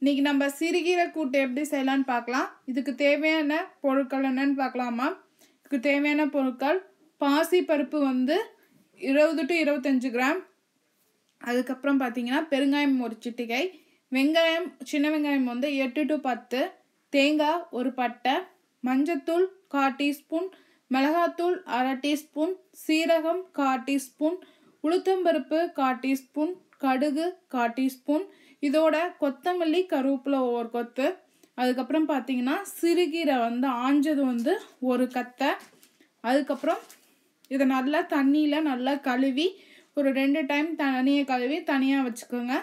இன்னைக்கு நம்ம சிறுகீரை கூட்டு எப்படி செய்யலாம்னு பார்க்கலாம். இதுக்கு தேவையான பொருட்கள் என்னன்னு பார்க்கலாமா? இதுக்கு தேவையான பொருட்கள் பாசி பருப்பு 20 to 25 கிராம். அதுக்கப்புறம் பார்த்தீங்கன்னா பெருங்காயம் ஒரு சிட்டிகை, வெங்காயம் சின்ன வெங்காயம் 8 to 10, தேங்காய் ஒரு பட்டை, மஞ்சத்தூள் 1/4 டீஸ்பூன், மிளகாத்தூள் 1/2 டீஸ்பூன், சீரகம் 1/4 டீஸ்பூன், உளுத்தம்பருப்பு 1/4 டீஸ்பூன், கடுகு 1/4 டீஸ்பூன், இதோட கொத்தமல்லி கருவேப்பிலை ஒவ்வொரு கொத்து. அதுக்கப்புறம் பார்த்தீங்கன்னா சிறுகீரை ஆஞ்சது ஒரு கத்தை. அதுக்கப்புறம் இதை நல்லா தண்ணியில் நல்லா கழுவி ஒரு 2 டைம் தண்ணியை கழுவி தனியாக வச்சுக்கோங்க.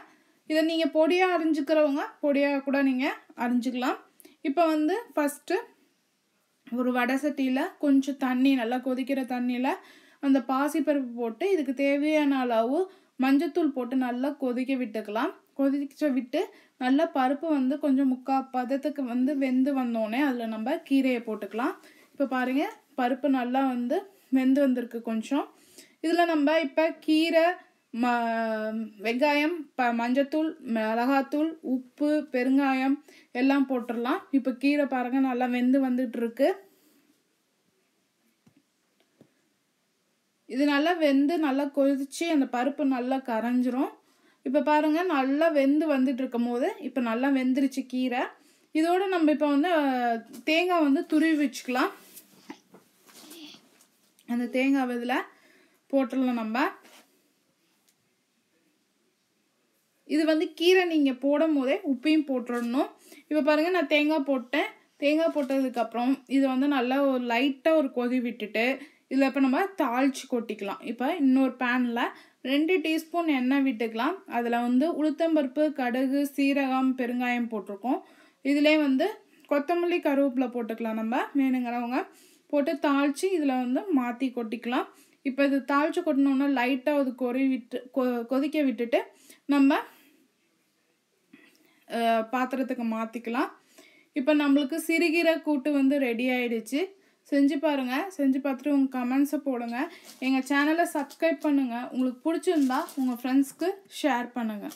இதை நீங்கள் பொடியாக அரிஞ்சிக்கிறவங்க பொடியாக கூட நீங்கள் அரிஞ்சிக்கலாம். இப்போ ஃபஸ்ட்டு ஒரு வடை சட்டியில் கொஞ்சம் தண்ணி நல்லா கொதிக்கிற தண்ணியில் அந்த பாசிப்பருப்பு போட்டு இதுக்கு தேவையான அளவு மஞ்சத்தூள் போட்டு நல்லா கொதிக்க விட்டுக்கலாம். கொதிக்க விட்டு நல்லா பருப்பு கொஞ்சம் முக்கால் பதத்துக்கு வெந்து வந்தோடனே அதில் நம்ம கீரையை போட்டுக்கலாம். இப்போ பாருங்கள், பருப்பு நல்லா வெந்து வந்திருக்கு கொஞ்சம். இதில் நம்ம இப்போ கீரை, வெங்காயம், மஞ்சத்தூள், மிளகாத்தூள், உப்பு, பெருங்காயம் எல்லாம் போட்டுடலாம். இப்போ கீரை பாருங்கள் நல்லா வெந்து வந்துட்டுருக்கு. இது நல்லா வெந்து நல்லா கொதிச்சு அந்த பருப்பு நல்லா கரைஞ்சிரும். இப்போ பாருங்கள் நல்லா வெந்து வந்துட்டு இருக்கும் போது இப்போ நல்லா வெந்துருச்சு கீரை. இதோடு நம்ம இப்போ தேங்காய் துருவி வச்சுக்கலாம். அந்த தேங்காய் இதில் போட்டுடலாம். நம்ம இது கீரை நீங்கள் போடும் போதே உப்பையும் போட்டுடணும். இப்போ பாருங்கள் நான் தேங்காய் போட்டேன். தேங்காய் போட்டதுக்கப்புறம் இது நல்லா ஒரு லைட்டாக ஒரு கொதி விட்டுட்டு இதில் இப்போ நம்ம தாளித்து கொட்டிக்கலாம். இப்போ இன்னொரு பேனில் 2 டீஸ்பூன் எண்ணெய் விட்டுக்கலாம். அதில் உளுத்தம்பருப்பு, கடுகு, சீரகம், பெருங்காயம் போட்டிருக்கோம். இதிலே கொத்தமல்லி கருவேப்பிலை போட்டுக்கலாம். நம்ம வேணுங்கிறவங்க போட்டு தாளித்து இதில் மாற்றி கொட்டிக்கலாம். இப்போ இது தாளித்து கொட்டினோன்னா லைட்டாக அது கொதிக்க விட்டுட்டு நம்ம பாத்திரத்துக்கு மாற்றிக்கலாம். இப்போ நம்மளுக்கு சிறுகீரை கூட்டு ரெடி ஆகிடுச்சு. செஞ்சு பாருங்கள். செஞ்சு பார்த்துட்டு உங்கள் கமெண்ட்ஸை போடுங்க. எங்கள் சேனலை சப்ஸ்கிரைப் பண்ணுங்கள். உங்களுக்கு பிடிச்சிருந்தா உங்கள் ஃப்ரெண்ட்ஸ்க்கு ஷேர் பண்ணுங்கள்.